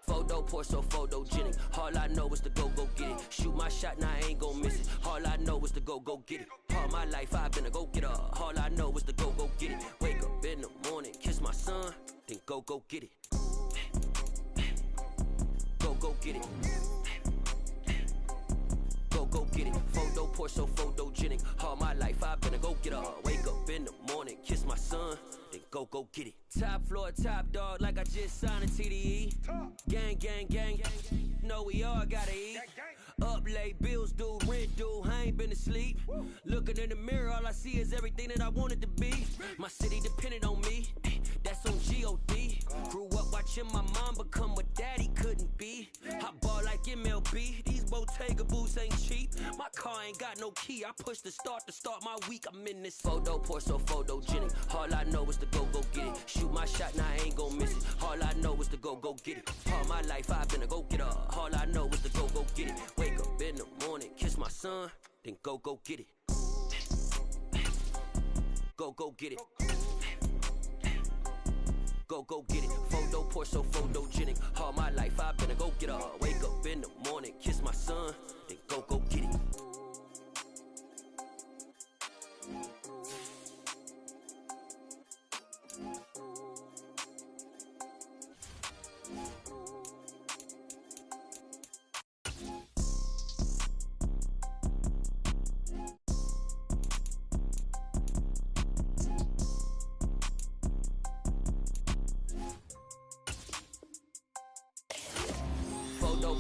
Photo pour so photogenic. All I know is to go get it. Shoot my shot, now I ain't gon' miss it. All I know is to go get it. All my life I've been a go-getter. All I know is to go get it. Wake up in the morning, kiss my son, then go get it. Go get it. Go get it. Photo pour so photogenic. All my life I've been a go-getter. Wake up in the morning, kiss my son, then go get it. Top floor, top dog, like I just signed a TDE. Gang, gang, gang. Know we all gotta eat. Up late, bills due, rent due, I ain't been asleep. Looking in the mirror, all I see is everything that I wanted to be. My city depended on me, that's on G.O.D. Grew up watching my mom become what daddy couldn't be. I ball like MLB, these boys Bottega boots ain't cheap. My car ain't got no key. I push the start to start my week. I'm in this photo, pour so photogenic. All I know is to go get it. Shoot my shot, now I ain't gon' miss it. All I know is to go get it. All my life I've been a go-getter. All I know is to go get it. Wake up in the morning, kiss my son, then go get it. Go get it. Go get it. Photo, pour so photogenic. All my life I've been a go-getter. Wake up in the morning, kiss my son, then go get it.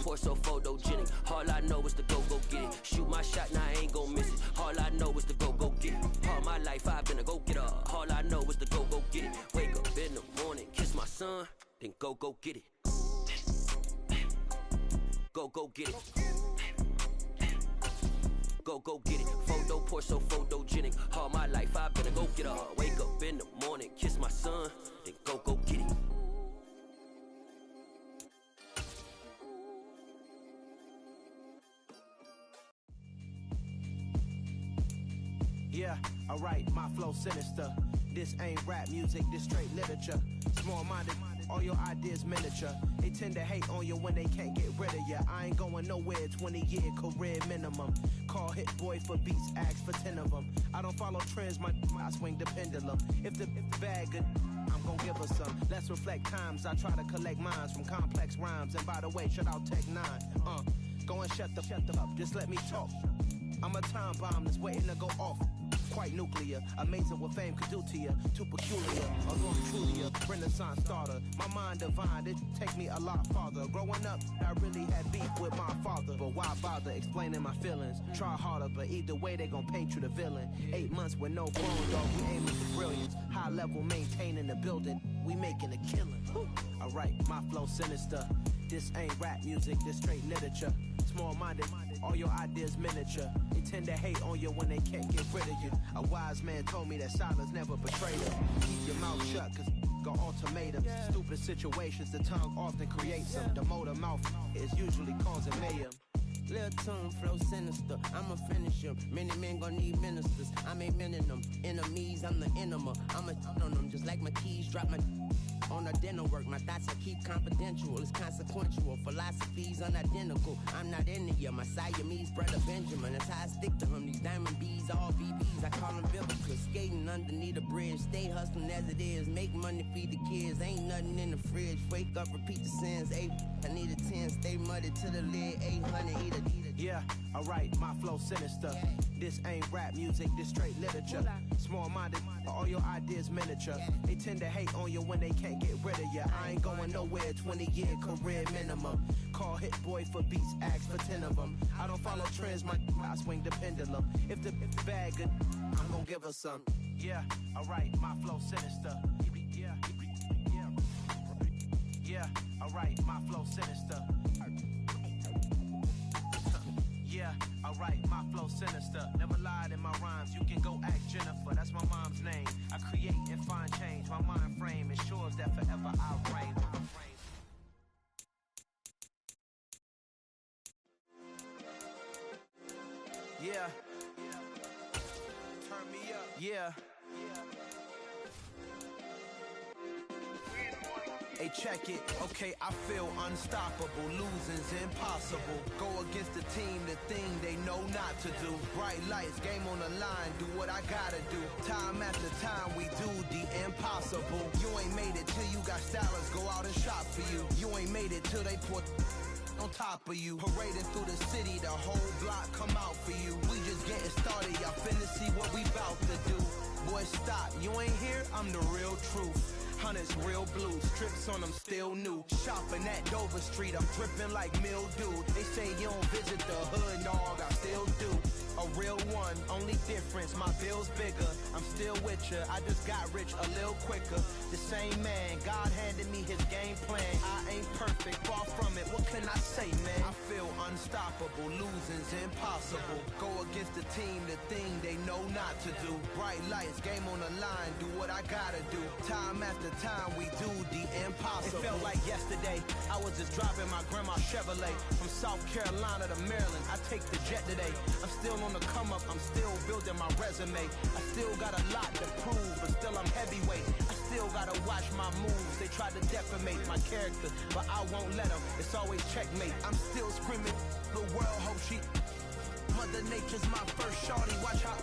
Pour so photogenic. All I know is to go get it. Shoot my shot, now I ain't gon' miss it. All I know is to go get it. All my life I've been a go-getter. All I know is to go get it. Wake up in the morning, kiss my son, then go get it. Go get it. Go get it. Photo, pour so photogenic. All my life I've been a go-getter. Wake up in the morning, kiss my son, then go get it. Yeah, alright, my flow sinister. This ain't rap music, this straight literature. Small-minded, all your ideas miniature. They tend to hate on you when they can't get rid of you. I ain't going nowhere, 20-year career minimum. Call Hit Boy for beats, ask for 10 of them. I don't follow trends, I swing the pendulum. If the bag good, I'm gon' give her some. Let's reflect times, I try to collect minds from complex rhymes. And by the way, shout out Tech 9. Go and shut the up, just let me talk. I'm a time bomb that's waiting to go off. Quite nuclear, amazing what fame could do to you. Too peculiar, although I'm true to you. Renaissance starter, my mind divine, it take me a lot farther. Growing up, I really had beef with my father. But why bother explaining my feelings? Try harder, but either way they gon' paint you the villain. 8 months with no phone, dog, we aiming for brilliance. High level maintaining the building, we making a killing. Alright, my flow sinister. This ain't rap music, this straight literature. Small-minded, all your ideas miniature. They tend to hate on you when they can't get rid of you. A wise man told me that silence never betrayed them. Keep your mouth shut, cause got ultimatums. Stupid situations, the tongue often creates them. The motor mouth is usually causing mayhem. Lil' tune, flow sinister, I'ma finish him. Many men gon' need ministers, I'm a men in them. Enemies, I'm the enema. I'ma on them, just like my keys, drop my on a dinner work. My thoughts I keep confidential, it's consequential. Philosophies unidentical, I'm not into you. My Siamese brother Benjamin, that's how I stick to him. These diamond bees, all BBs, I call them biblical. Skating underneath a bridge, stay hustling as it is. Make money, feed the kids, ain't nothing in the fridge. Wake up, repeat the sins, 8, I need a 10. Stay muddy to the lid, 800, eat a. Yeah, alright, my flow sinister. This ain't rap music, this straight literature. Small-minded, all your ideas miniature. They tend to hate on you when they can't get rid of you. I ain't going nowhere, 20-year career minimum. Call Hit Boy for beats, ask for 10 of them. I don't follow trends, I swing the pendulum. If the bag good, I'm gon' give her some. Yeah, alright, my flow sinister. Yeah, alright, my flow sinister. Yeah, alright, my flow sinister. Never lied in my rhymes, you can go ask Jennifer. That's my mom's name. I create and find change. My mind frame ensures that forever I reign. Yeah. Turn me up. Yeah. Hey, check it. Okay, I feel unstoppable. Losing's impossible. Go against the team, the thing they know not to do. Bright lights, game on the line. Do what I gotta do. Time after time, we do the impossible. You ain't made it till you got stylists go out and shop for you. You ain't made it till they put on top of you. Parading through the city, the whole block come out for you. We just getting started, y'all finna see what we bout to do. Boy, stop, you ain't here, I'm the real truth. Hunters, real blue, strips on them still new. Shopping at Dover Street, I'm dripping like mildew. They say you don't visit the hood, dog, I still do. A real one, only difference, my bill's bigger. I'm still with ya, I just got rich a little quicker. The same man, God handed me his game plan. I ain't perfect, far from it, what can I say, man? I feel unstoppable, losing's impossible. Go against the team, the thing they know not to do. Bright lights, game on the line, do what I gotta do. Time after time, we do the impossible. It felt like yesterday, I was just driving my grandma's Chevrolet. From South Carolina to Maryland, I take the jet today. I'm still on the come up, I'm still building my resume. I still got a lot to prove, but still I'm heavyweight. I still gotta watch my moves. They try to defamate my character, but I won't let them. It's always checkmate. I'm still screaming, the world hope she. Mother Nature's my first shorty. Watch how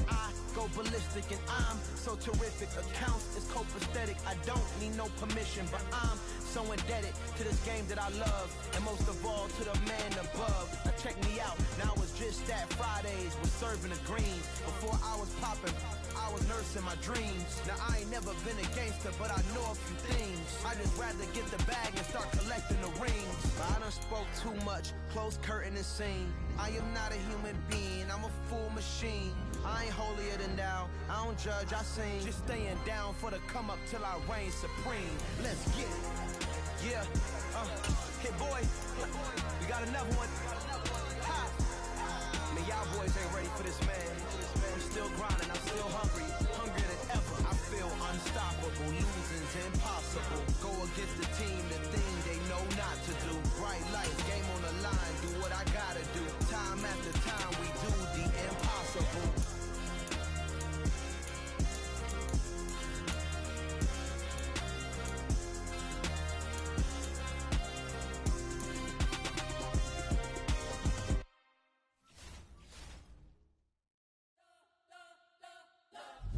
I go ballistic, and I'm so terrific. Accounts is copacetic. I don't need no permission, but I'm so indebted to this game that I love, and most of all to the man above. Now check me out. Now it's just that Fridays was serving the greens. Before I was popping, I was nursing my dreams. Now I ain't never been a gangster, but I know a few things. I just rather get the bag and start collecting the rings. But I done spoke too much, close curtain and scene. I am not a human being, I'm a full machine. I ain't holier than thou, I don't judge, I sing. Just staying down for the come up till I reign supreme. Let's get it. Yeah, hit boy, we got another one. Ha! Man, y'all boys ain't ready for this, man. I'm still grinding, I'm still hungry, hungrier than ever. I feel unstoppable, losing's impossible. Go against the team, the thing they know not to do. Bright lights, game on the line, do what I gotta do. Time after time, we do the impossible.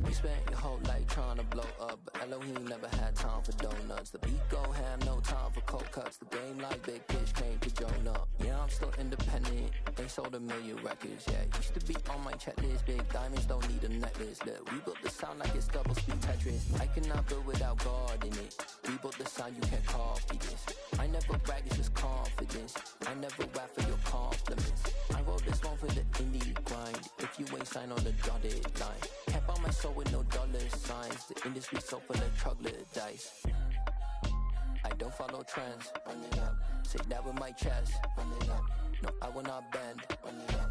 We spent your whole life trying to blow up, but Elohim never had time for donuts. The beat go ham, no time for cold cuts. The game like Big Fish came to join up. Yeah, I'm still independent, they sold 1 million records. Yeah, used to be on my checklist. Big diamonds don't need a necklace. Look, we built the sound like it's double speed Tetris. I cannot build without God in it. We built the sound, you can't copy this. I never brag, it's just confidence. I never rap for your compliments. I wrote this one for the indie grind. If you ain't signed on the dotted line, can't buy my soul with no dollar signs. The industry so full of troglodytes. I don't follow trends. Run it up. Say that with my chest. Run it up. No, I will not bend. Run it up.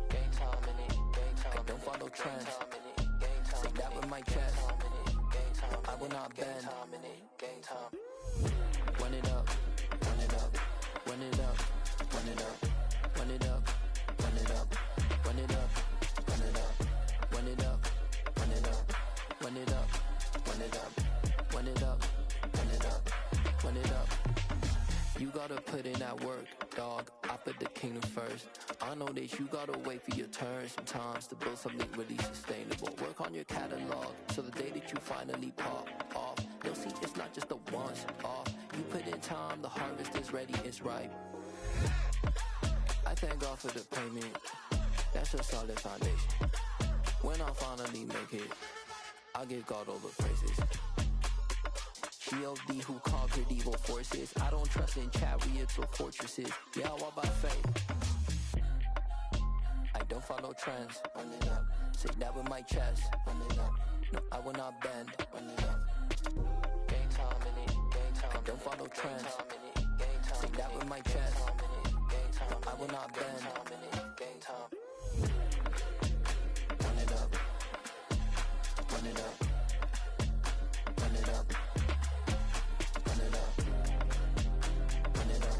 Game time in it. Game time. I don't follow trends. Say that with my chest. I will not bend. Game time. Run it up. Run it up. Run it up. Run it up. Run it up. Run it up. Run it up. Run it up. Run it up. Run it up. Run it up. Run it up. Run it up. Run it up. Run it up. You gotta put in that work, dog. I put the kingdom first. I know that you gotta wait for your turn sometimes to build something really sustainable. Work on your catalog so the day that you finally pop off, you'll see it's not just a once off. You put in time, the harvest is ready, it's ripe. I thank God for the payment. That's a solid foundation. When I finally make it, I give God all the praises. G.O.D. who conquered evil forces. I don't trust in chariots or fortresses. Yeah, I walk by faith. I don't follow trends. Run it up. Say that with my chest. Run it up. No, I will not bend. Run it up. Game time in it. Game time. I don't follow trends. Say that with my chest. No, I will not bend. Game time. Run it up. Run it up. Run it up. Run it up. Run it up.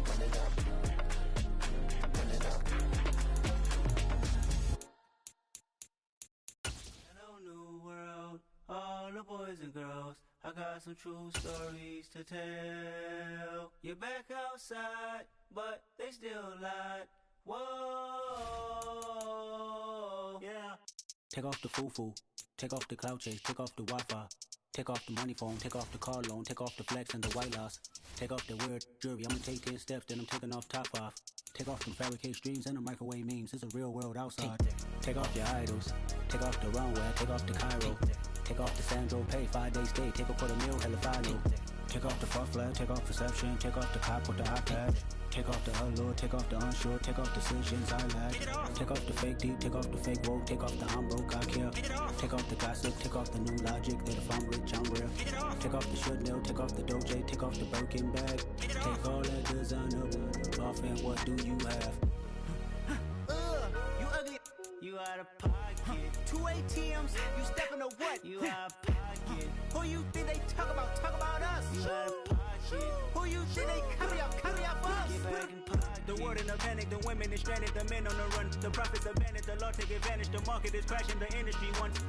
Run it up. Run it up. Hello, new world, all the boys and girls. I got some true stories to tell. You're back outside, but they still lied. Whoa, yeah. Take off the foo-foo, take off the cloud chase, take off the Wi-Fi, take off the money phone, take off the car loan, take off the flex and the white loss, take off the weird jewelry. I'm gonna take 10 steps, then I'm taking off top 5. Take off them fabricate streams and the microwave memes. It's a real world outside. Take off your idols, take off the runway, take off the Cairo, take off the Sandro pay, 5 days stay, take a quarter meal, hella final. Take off the far flag, take off perception, take off the cop with the iPad. Take off the allure, take off the unsure, take off decisions I lack. Take off the fake deep, take off the fake woke, take off the I'm broke, I care. Take off the gossip, take off the new logic that if I'm rich, I'm real. Take off the should know, take off the doje, take off the Birkin bag. Take all that designer off and what do you have? You ugly. You out of pocket. 2 ATMs, you stepping to what? You out of pocket. Who you think they talk about us? You out of pocket. Who you think they copy up us? Get back in pocket. The world in a panic, the women is stranded, the men on the run. The profits abandoned, the law take advantage, the market is crashing, the industry wants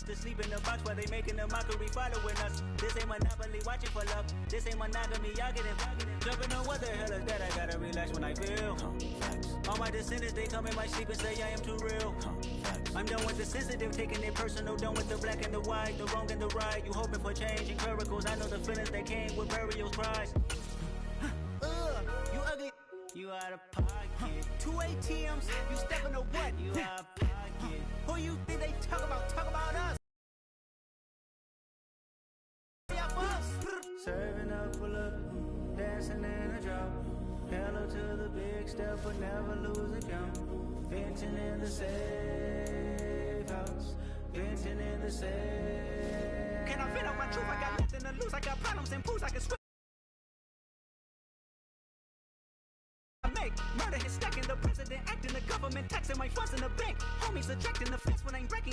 to sleep in the box while they making a mockery following us. This ain't monopoly, watching for love. This ain't monogamy, y'all getting jumping on what the hell is that? I gotta relax when I feel. All my descendants, they come in my sleep and say I am too real. I'm done with the sensitive, taking it personal, done with the black and the white, the wrong and the right. You hoping for change and miracles, I know the feelings that came with burial cries. You ugly. You out of pocket. 2 ATMs, you stepping to what? You out of pocket. Who you think they talk about us? Serving up full of dancing in a drop. Hello to the big step, but never lose a count. Venting in the safe house. Venting in the safe. Can I vent out my truth? I got nothing to lose. I got problems and booze. I can swim. Murder is stacking, the president acting, the government taxing my funds in the bank. Homies ejecting the fence when I'm breaking.